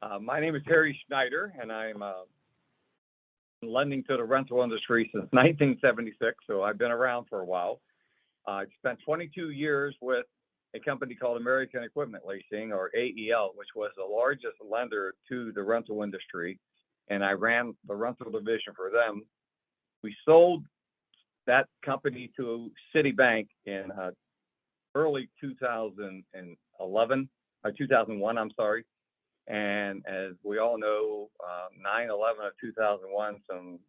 My name is Harry Schneider, and I'm lending to the rental industry since 1976, so I've been around for a while. I spent 22 years with a company called American Equipment Leasing, or AEL, which was the largest lender to the rental industry, and I ran the rental division for them. We sold that company to Citibank in early 2011, or 2001, I'm sorry. And as we all know, 9/11 of 2001, some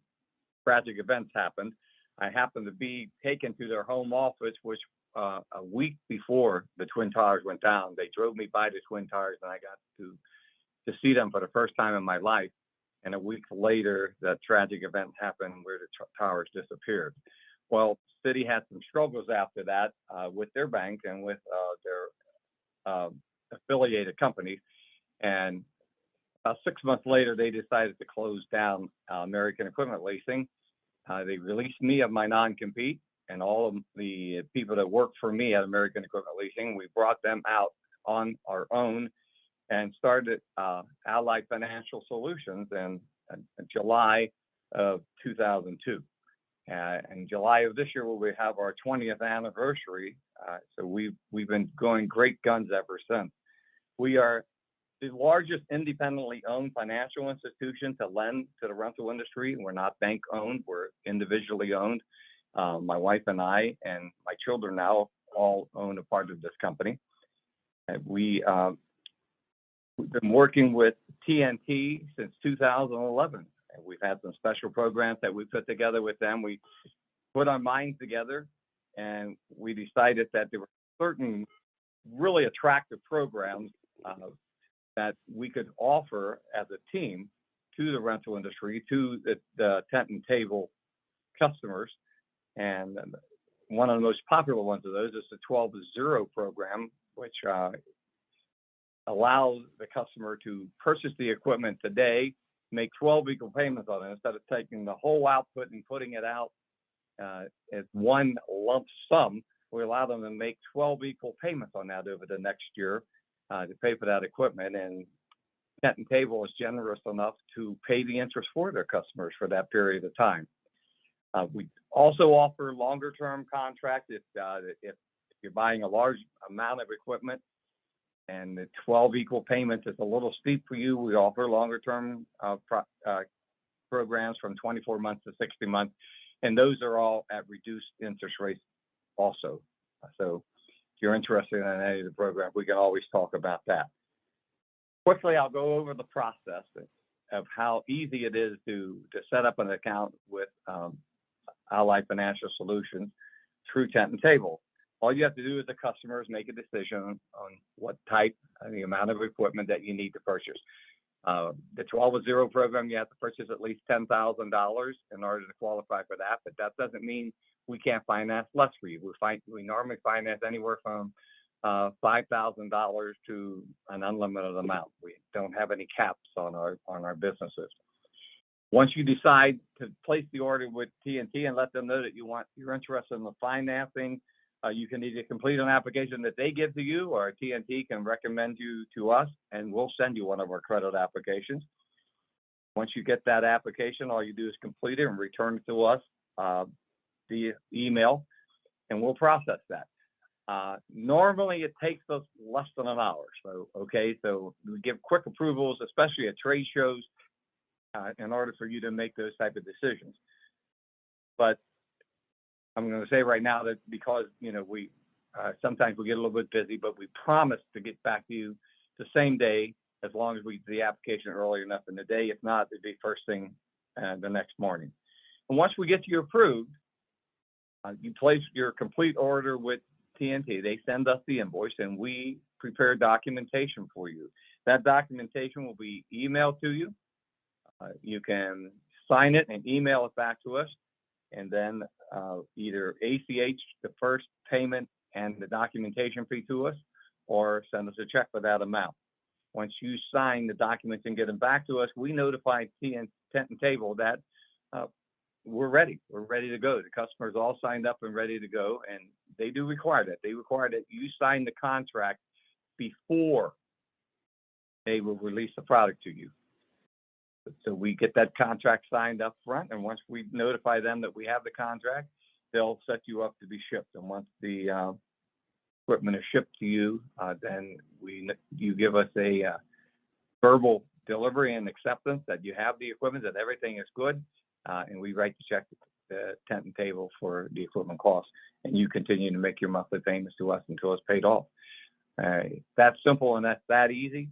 tragic events happened. I happened to be taken to their home office, which a week before the Twin Towers went down, they drove me by the Twin Towers, and I got to see them for the first time in my life. And a week later, that tragic event happened where the towers disappeared. Well, Citi had some struggles after that with their bank and with their affiliated companies. And about 6 months later, they decided to close down American Equipment Leasing. They released me of my non-compete, and all of the people that worked for me at American Equipment Leasing, we brought them out on our own and started Allied Financial Solutions in July of 2002. In July of this year, we have our 20th anniversary. So we've been going great guns ever since. We are the largest independently owned financial institution to lend to the rental industry. We're not bank owned, we're individually owned. My wife and I and my children now all own a part of this company. We've been working with TNT since 2011. And we've had some special programs that we put together with them. We put our minds together and we decided that there were certain really attractive programs that we could offer as a team to the rental industry, to the tent and table customers. And one of the most popular ones of those is the 12-0 program, which allows the customer to purchase the equipment today, make 12 equal payments on it instead of taking the whole output and putting it out as one lump sum. We allow them to make 12 equal payments on that over the next year to pay for that equipment. And Tent and Table is generous enough to pay the interest for their customers for that period of time. We also offer longer term contracts if you're buying a large amount of equipment and the 12 equal payments is a little steep for you. We offer longer term programs from 24 months to 60 months, and those are all at reduced interest rates also. So if you're interested in any of the programs, we can always talk about that. Quickly, I'll go over the process of how easy it is to set up an account with Allied Financial Solutions through Tent and Table. All you have to do as a customer is make a decision on what type and the amount of equipment that you need to purchase. The 12-0 program, you have to purchase at least $10,000 in order to qualify for that, but that doesn't mean we can't finance less for you. We normally finance anywhere from $5,000 to an unlimited amount. We don't have any caps on our businesses. Once you decide to place the order with TNT and let them know that you're interested in the financing, you can either complete an application that they give to you, or TNT can recommend you to us, and we'll send you one of our credit applications. Once you get that application, all you do is complete it and return it to us via email, and we'll process that. Normally, it takes us less than an hour. So we give quick approvals, especially at trade shows, in order for you to make those type of decisions. But I'm going to say right now that because we sometimes we get a little bit busy, but we promise to get back to you the same day as long as we do the application early enough in the day. If not, it'd be first thing the next morning. And once we get you approved, you place your complete order with TNT. They send us the invoice, and we prepare documentation for you. That documentation will be emailed to you. You can sign it and email it back to us, and then either ACH the first payment and the documentation fee to us, or send us a check for that amount. Once you sign the documents and get them back to us, we notify Tent and Table that we're ready. We're ready to go. The customer's all signed up and ready to go, and they do require that. They require that you sign the contract before they will release the product to you. So we get that contract signed up front, and once we notify them that we have the contract, they'll set you up to be shipped. And once the equipment is shipped to you, then you give us a verbal delivery and acceptance that you have the equipment, that everything is good, and we write the check to the tent and table for the equipment costs, and you continue to make your monthly payments to us until it's paid off. That's simple and that's that easy.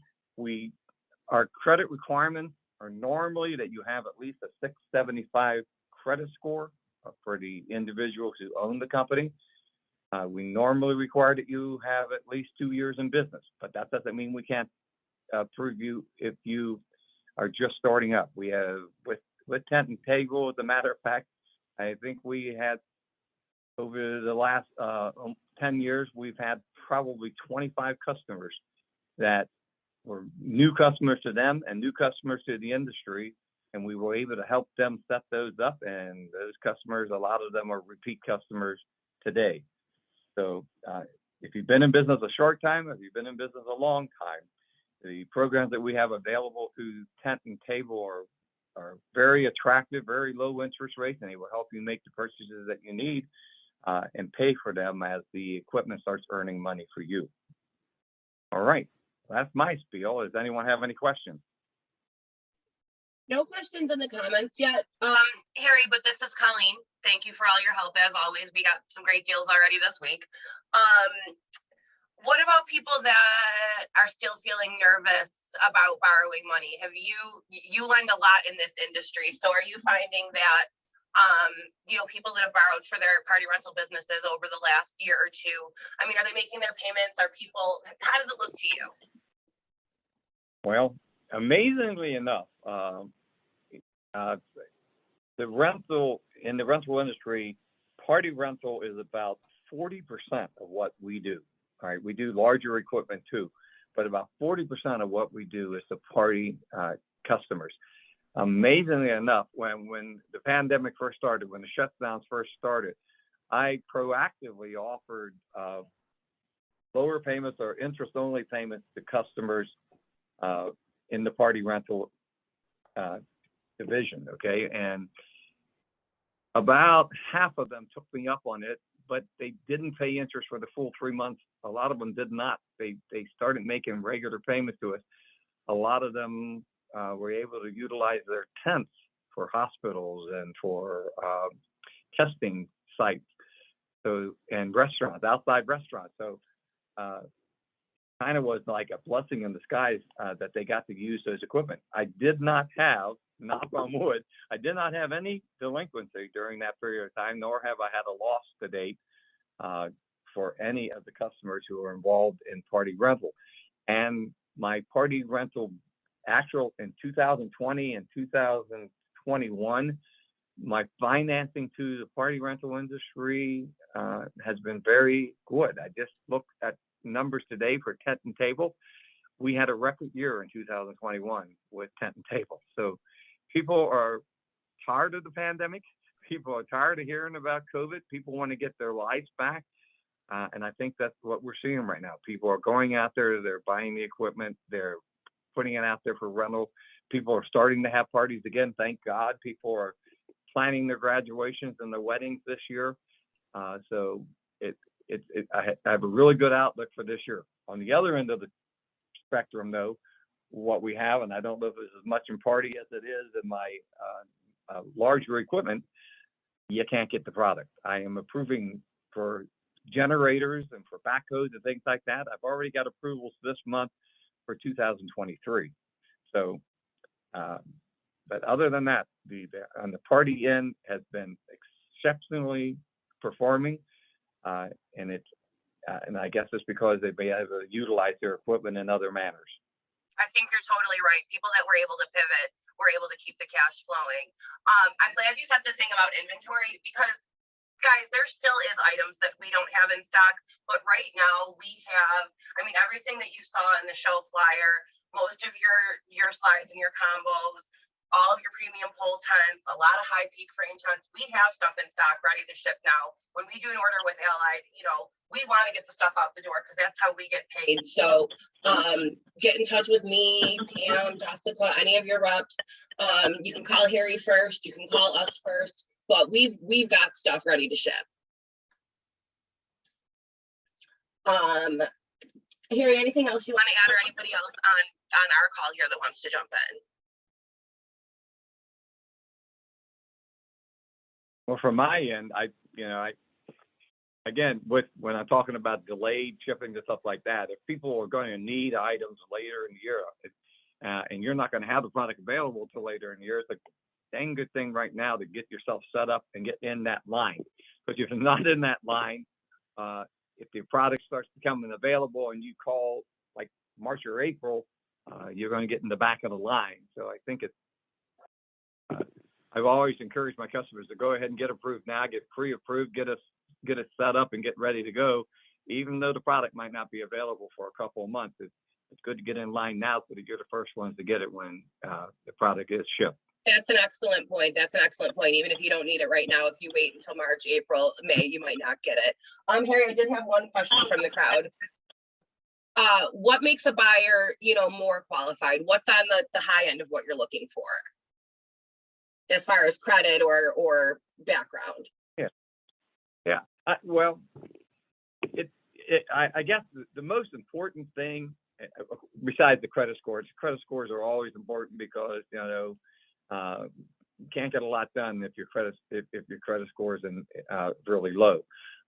Our credit requirements are normally that you have at least a 675 credit score for the individuals who own the company. We normally require that you have at least 2 years in business, but that doesn't mean we can't approve you if you are just starting up. We have with tent and table, as a matter of fact, I think we had over the last 10 years, we've had probably 25 customers that were new customers to them and new customers to the industry, and we were able to help them set those up, and those customers, a lot of them are repeat customers today. So if you've been in business a short time, if you've been in business a long time, the programs that we have available through tent and table are very attractive, very low interest rates, and they will help you make the purchases that you need and pay for them as the equipment starts earning money for you. All right, that's my spiel. Does anyone have any questions? No questions in the comments yet. Harry, but this is Colleen. Thank you for all your help as always. We got some great deals already this week. What about people that are still feeling nervous about borrowing money? You lend a lot in this industry, so are you finding that people that have borrowed for their party rental businesses over the last year or two, I mean, are they making their payments? How does it look to you? Well, amazingly enough, in the rental industry, party rental is about 40% of what we do. All right, we do larger equipment too, but about 40% of what we do is the party customers. Amazingly enough, when the pandemic first started, when the shutdowns first started, I proactively offered lower payments or interest-only payments to customers in the party rental division, okay? And about half of them took me up on it, but they didn't pay interest for the full 3 months. A lot of them did not. They started making regular payments to us. A lot of them were able to utilize their tents for hospitals and for testing sites, and restaurants, outside restaurants. So kind of was like a blessing in disguise that they got to use those equipment. I did not have, knock on wood, I did not have any delinquency during that period of time, nor have I had a loss to date for any of the customers who are involved in party rental. And my party rental actual in 2020 and 2021, my financing to the party rental industry has been very good. I just looked at numbers today for tent and table. We had a record year in 2021 with tent and table. So people are tired of the pandemic. People are tired of hearing about COVID. People want to get their lives back. And I think that's what we're seeing right now. People are going out there, they're buying the equipment, they're putting it out there for rental. People are starting to have parties again. Thank God. People are planning their graduations and their weddings this year. So I have a really good outlook for this year. On the other end of the spectrum, though, what we have, and I don't know if it's as much in party as it is in my larger equipment, you can't get the product. I am approving for generators and for backhoes and things like that. I've already got approvals this month for 2023. So, but other than that, on the party end has been exceptionally performing, and I guess it's because they've been able to utilize their equipment in other manners. I think you're totally right. People that were able to pivot were able to keep the cash flowing. I'm glad you said the thing about inventory because, guys, there still is items that we don't have in stock, but right now we have, I mean, everything that you saw in the show flyer, most of your slides and your combos, all of your premium pole tents, a lot of high peak frame tents. We have stuff in stock ready to ship now. When we do an order with Allied, we want to get the stuff out the door because that's how we get paid. So get in touch with me, Pam, Jessica, any of your reps. You can call Harry first, you can call us first, but we've got stuff ready to ship. Harry, anything else you want to add, or anybody else on our call here that wants to jump in? Well, from my end, again, when I'm talking about delayed shipping and stuff like that, if people are going to need items later in the year, and you're not going to have the product available till later in the year, it's a dang good thing right now to get yourself set up and get in that line. Because if you're not in that line, if your product starts becoming available and you call like March or April, you're going to get in the back of the line. So I think I've always encouraged my customers to go ahead and get approved now, get pre-approved, get us set up and get ready to go. Even though the product might not be available for a couple of months, it's good to get in line now so that you're the first ones to get it when the product is shipped. That's an excellent point. That's an excellent point. Even if you don't need it right now, if you wait until March, April, May, you might not get it. Harry, I did have one question from the crowd. What makes a buyer, more qualified? What's on the high end of what you're looking for, as far as credit or background? Yeah. Well, I guess the most important thing, besides the credit scores are always important because you can't get a lot done if your credit scores are really low.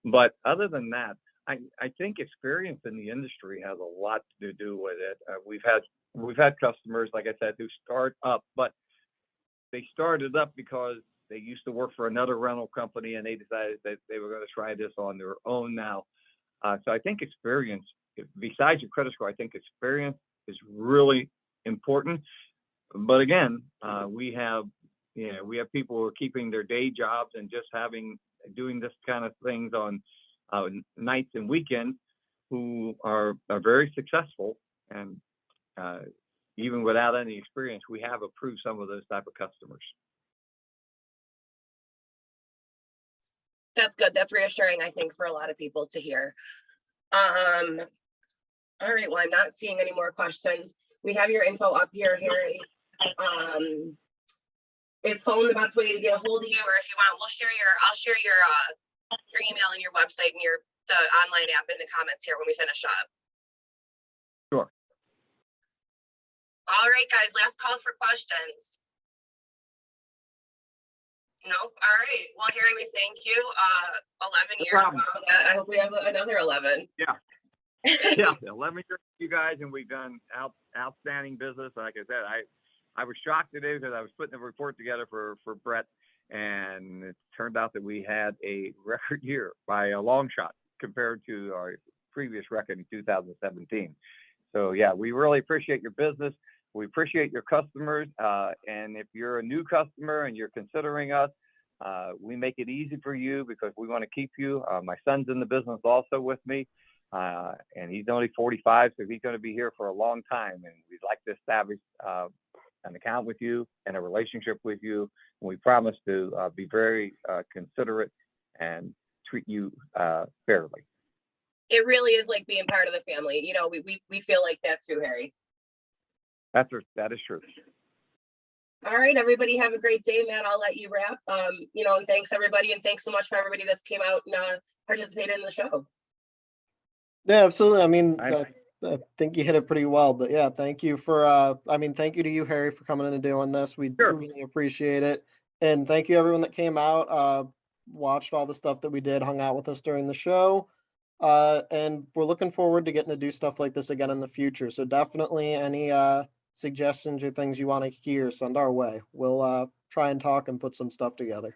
But other than that, I think experience in the industry has a lot to do with it. We've had customers, like I said, who start up, but they started up because they used to work for another rental company and they decided that they were going to try this on their own now. So I think experience, besides your credit score, I think experience is really important. But again, we have people who are keeping their day jobs and just doing this kind of things on nights and weekends who are very successful. And even without any experience, we have approved some of those type of customers. That's good. That's reassuring, I think, for a lot of people to hear. All right. Well, I'm not seeing any more questions. We have your info up here, Harry. Is phone the best way to get a hold of you, or if you want, I'll share your email and your website and the online app in the comments here when we finish up. Sure. All right, guys, last call for questions. Nope. All right. Well, Harry, we thank you. 11 years. Wow, I hope we have another 11. Yeah. Yeah, 11 years with you guys, and we've done outstanding business. Like I said, I was shocked today because I was putting a report together for Brett, and it turned out that we had a record year by a long shot compared to our previous record in 2017. So yeah, we really appreciate your business. We appreciate your customers. And if you're a new customer and you're considering us, we make it easy for you because we want to keep you. My son's in the business also with me. And he's only 45, so he's going to be here for a long time. And we'd like to establish an account with you and a relationship with you. And we promise to be very considerate and treat you fairly. It really is like being part of the family. We feel like that too, Harry. That is true. All right, everybody, have a great day. Matt, I'll let you wrap. And thanks everybody, and thanks so much for everybody that's came out and participated in the show. Yeah, absolutely. I mean, I think you hit it pretty well, but yeah, thank you for, thank you to you, Harry, for coming in and doing this. We really appreciate it. And thank you everyone that came out, watched all the stuff that we did, hung out with us during the show. And we're looking forward to getting to do stuff like this again in the future. So definitely any suggestions or things you want to hear, send our way. We'll try and talk and put some stuff together.